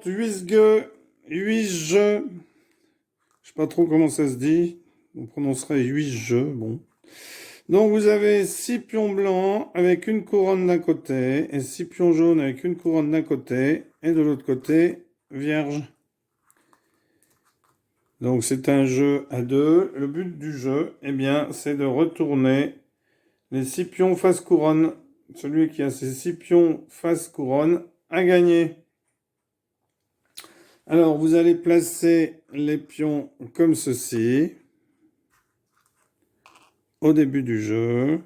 suivante, 8 jeux. Je sais pas trop comment ça se dit. On prononcerait 8 jeux, bon. Donc vous avez 6 pions blancs avec une couronne d'un côté et 6 pions jaunes avec une couronne d'un côté et de l'autre côté, vierge. Donc c'est un jeu à deux. Le but du jeu, eh bien, c'est de retourner les 6 pions face couronne. Celui qui a ses 6 pions face couronne a gagné. Alors vous allez placer les pions comme ceci au début du jeu.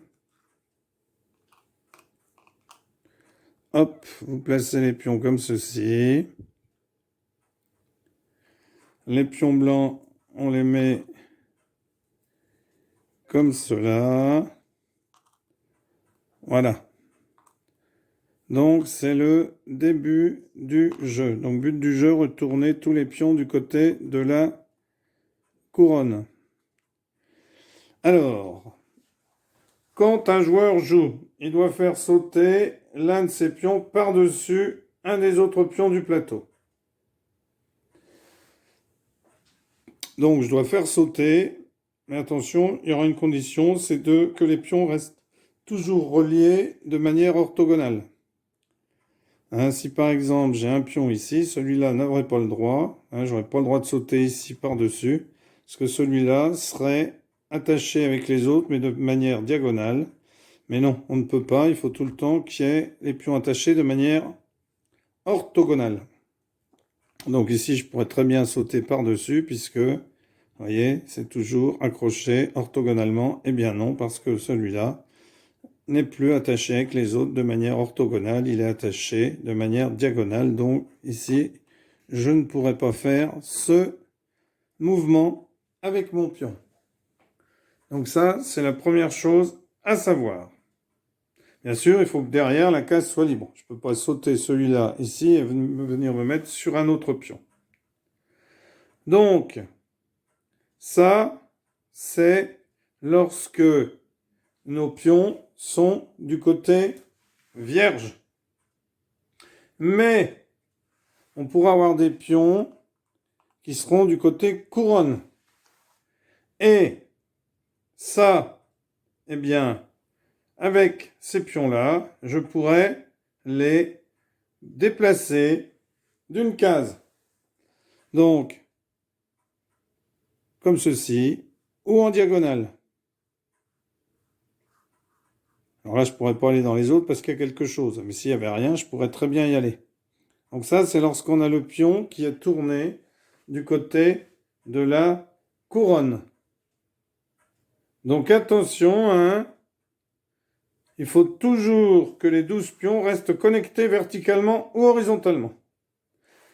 Hop, vous placez les pions comme ceci. Les pions blancs, on les met comme cela. Voilà. Donc, c'est le début du jeu. Donc, but du jeu, retourner tous les pions du côté de la couronne. Alors, quand un joueur joue, il doit faire sauter l'un de ses pions par-dessus un des autres pions du plateau. Donc, je dois faire sauter, mais attention, il y aura une condition, c'est que les pions restent toujours reliés de manière orthogonale. Hein, si par exemple j'ai un pion ici, celui-là n'aurait pas le droit, j'aurais pas le droit de sauter ici par-dessus, parce que celui-là serait attaché avec les autres, mais de manière diagonale. Mais non, on ne peut pas, il faut tout le temps qu'il y ait les pions attachés de manière orthogonale. Donc ici, je pourrais très bien sauter par-dessus, puisque, vous voyez, c'est toujours accroché orthogonalement. Eh bien non, parce que celui-là n'est plus attaché avec les autres de manière orthogonale, il est attaché de manière diagonale. Donc ici, je ne pourrais pas faire ce mouvement avec mon pion. Donc ça, c'est la première chose à savoir. Bien sûr, il faut que derrière, la case soit libre. Je ne peux pas sauter celui-là ici et venir me mettre sur un autre pion. Donc, ça, c'est lorsque nos pions sont du côté vierge. Mais, on pourra avoir des pions qui seront du côté couronne. Et ça, eh bien, avec ces pions-là, je pourrais les déplacer d'une case. Donc, comme ceci, ou en diagonale. Alors là, je ne pourrais pas aller dans les autres parce qu'il y a quelque chose. Mais s'il n'y avait rien, je pourrais très bien y aller. Donc ça, c'est lorsqu'on a le pion qui est tourné du côté de la couronne. Donc attention, hein, il faut toujours que les 12 pions restent connectés verticalement ou horizontalement.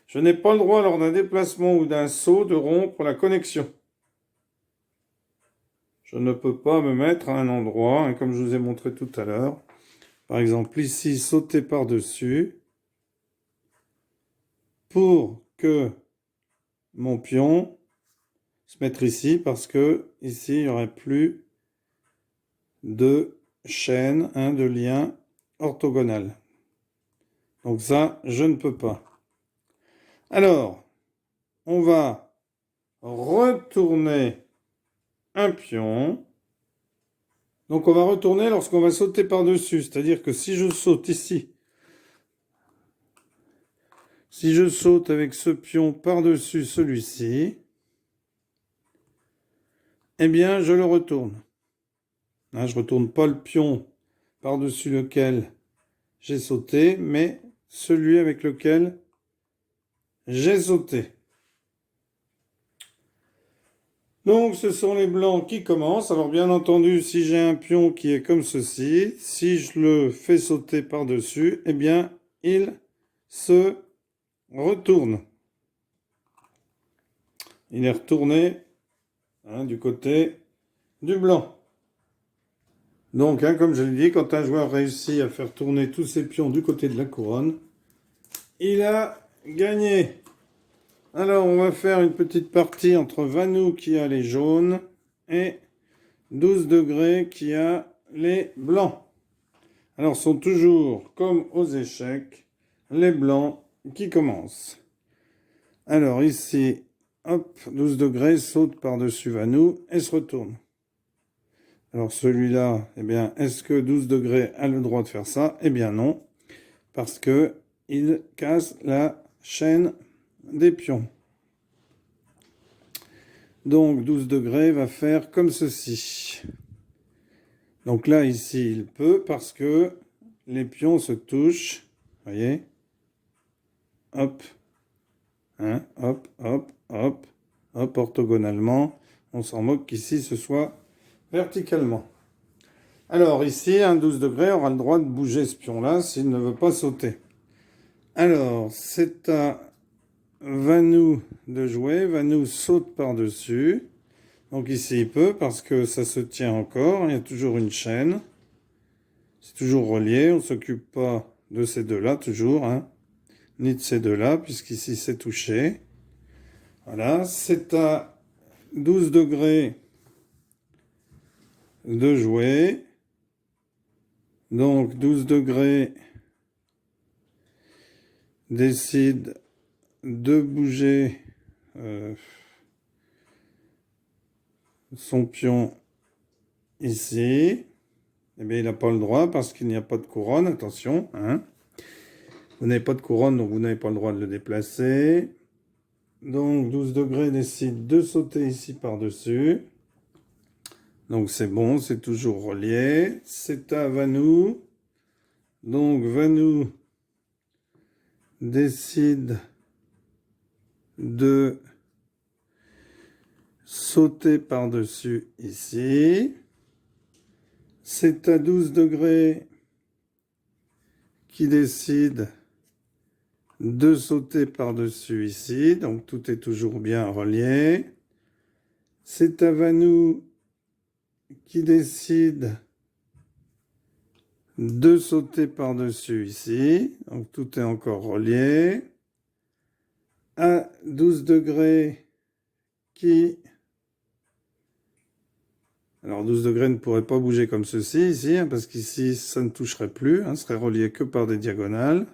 Je n'ai pas le droit lors d'un déplacement ou d'un saut de rompre la connexion. Je ne peux pas me mettre à un endroit, hein, comme je vous ai montré tout à l'heure. Par exemple, ici, sauter par-dessus pour que mon pion se mette ici, parce que ici, il n'y aurait plus de chaîne, hein, de lien orthogonal. Donc ça, je ne peux pas. Alors, on va retourner un pion. Donc on va retourner lorsqu'on va sauter par-dessus. C'est-à-dire que si je saute ici, si je saute avec ce pion par-dessus celui-ci, eh bien je le retourne. Hein, je ne retourne pas le pion par-dessus lequel j'ai sauté, mais celui avec lequel j'ai sauté. Donc ce sont les blancs qui commencent. Alors bien entendu, si j'ai un pion qui est comme ceci, si je le fais sauter par-dessus, eh bien il se retourne. Il est retourné, hein, du côté du blanc. Donc, hein, comme je l'ai dit, quand un joueur réussit à faire tourner tous ses pions du côté de la couronne, il a gagné. Alors, on va faire une petite partie entre Vanou qui a les jaunes et 12 degrés qui a les blancs. Alors, ce sont toujours, comme aux échecs, les blancs qui commencent. Alors ici, hop, 12 degrés, saute par-dessus Vanou et se retourne. Alors celui-là, eh bien, est-ce que 12 degrés a le droit de faire ça? Eh bien non, parce que il casse la chaîne des pions. Donc 12 degrés va faire comme ceci. Donc là, ici, il peut parce que les pions se touchent. Voyez? Hop, hein, hop, hop, hop, hop, orthogonalement. On s'en moque qu'ici, ce soit verticalement. Alors ici, un 12 degrés aura le droit de bouger ce pion-là s'il ne veut pas sauter. Alors, c'est à Vanou de jouer. Vanou saute par-dessus. Donc ici, il peut parce que ça se tient encore. Il y a toujours une chaîne. C'est toujours relié. On ne s'occupe pas de ces deux-là, toujours, hein, ni de ces deux-là, puisqu'ici, c'est touché. Voilà. C'est à 12 degrés de jouer. Donc 12 degrés décide de bouger son pion ici. Eh bien, il n'a pas le droit parce qu'il n'y a pas de couronne. Attention, hein. Vous n'avez pas de couronne, donc vous n'avez pas le droit de le déplacer. Donc 12 degrés décide de sauter ici par-dessus. Donc c'est bon, c'est toujours relié. C'est à Vanou. Donc Vanou décide de sauter par-dessus ici. C'est à 12 degrés qui décide de sauter par-dessus ici. Donc tout est toujours bien relié. C'est à Vanou qui décide de sauter par-dessus ici. Donc tout est encore relié. À 12 degrés qui... Alors 12 degrés ne pourrait pas bouger comme ceci ici, hein, parce qu'ici ça ne toucherait plus, hein, serait relié que par des diagonales.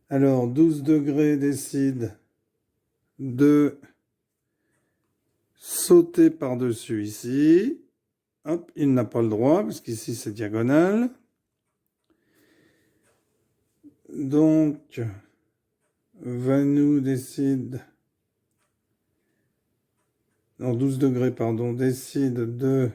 Alors 12 degrés décide de sauter par-dessus ici. Hop, il n'a pas le droit, parce qu'ici c'est diagonal. Donc, Vanou décide... Non, 12 degrés, pardon, décide de...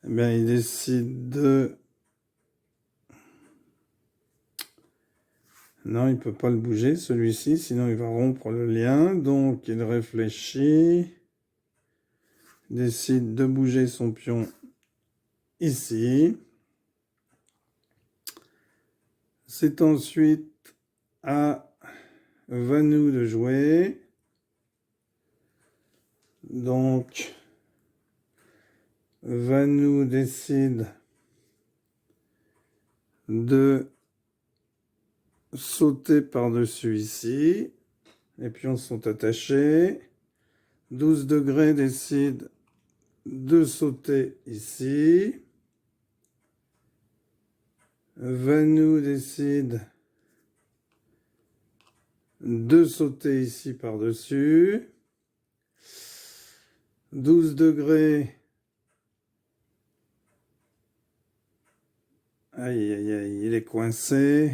Eh bien, il décide de... Non, il ne peut pas le bouger, celui-ci, sinon il va rompre le lien. Donc, il réfléchit, décide de bouger son pion ici. C'est ensuite à Vanou de jouer. Donc, Vanou décide de sauter par-dessus ici. Les pions sont attachés. 12 degrés décide de sauter ici. Vanou décide de sauter ici par-dessus. 12 degrés. Aïe, aïe, aïe, il est coincé.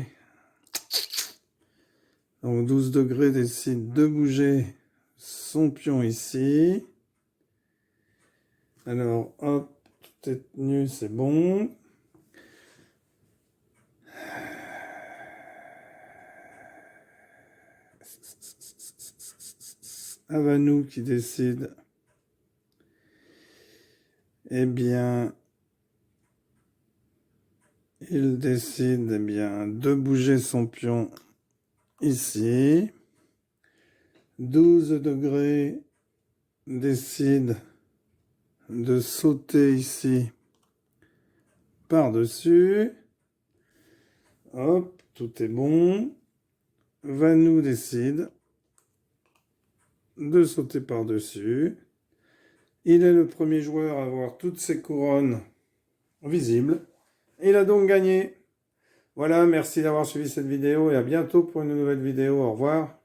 Donc 12 degrés décide de bouger son pion ici. Alors, hop, tout est tenu, c'est bon. Avanou qui décide. Eh bien, il décide de bouger son pion ici. 12 degrés décide de sauter ici par-dessus. Hop, tout est bon. Vanou décide de sauter par-dessus. Il est le premier joueur à avoir toutes ses couronnes visibles. Il a donc gagné. Voilà, merci d'avoir suivi cette vidéo et à bientôt pour une nouvelle vidéo. Au revoir.